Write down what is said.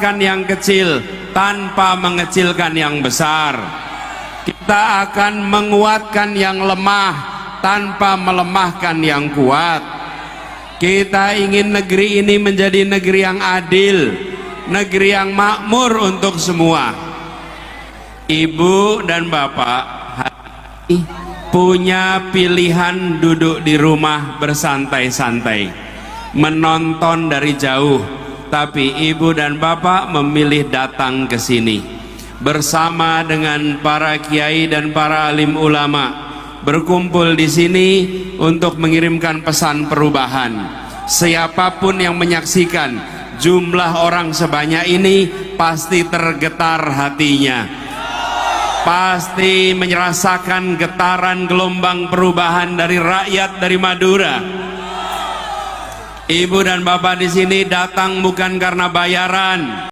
membesarkan yang kecil tanpa mengecilkan yang besar. Kita akan menguatkan yang lemah tanpa melemahkan yang kuat. Kita ingin negeri ini menjadi negeri yang adil, negeri yang makmur untuk semua. Ibu dan bapak punya pilihan duduk di rumah bersantai-santai, menonton dari jauh, tapi ibu dan bapak memilih datang ke sini bersama dengan para kiai dan para alim ulama, berkumpul di sini untuk mengirimkan pesan perubahan. Siapapun yang menyaksikan jumlah orang sebanyak ini pasti tergetar hatinya, pasti merasakan getaran gelombang perubahan dari rakyat dari Madura. Ibu dan bapak di sini datang bukan karena bayaran.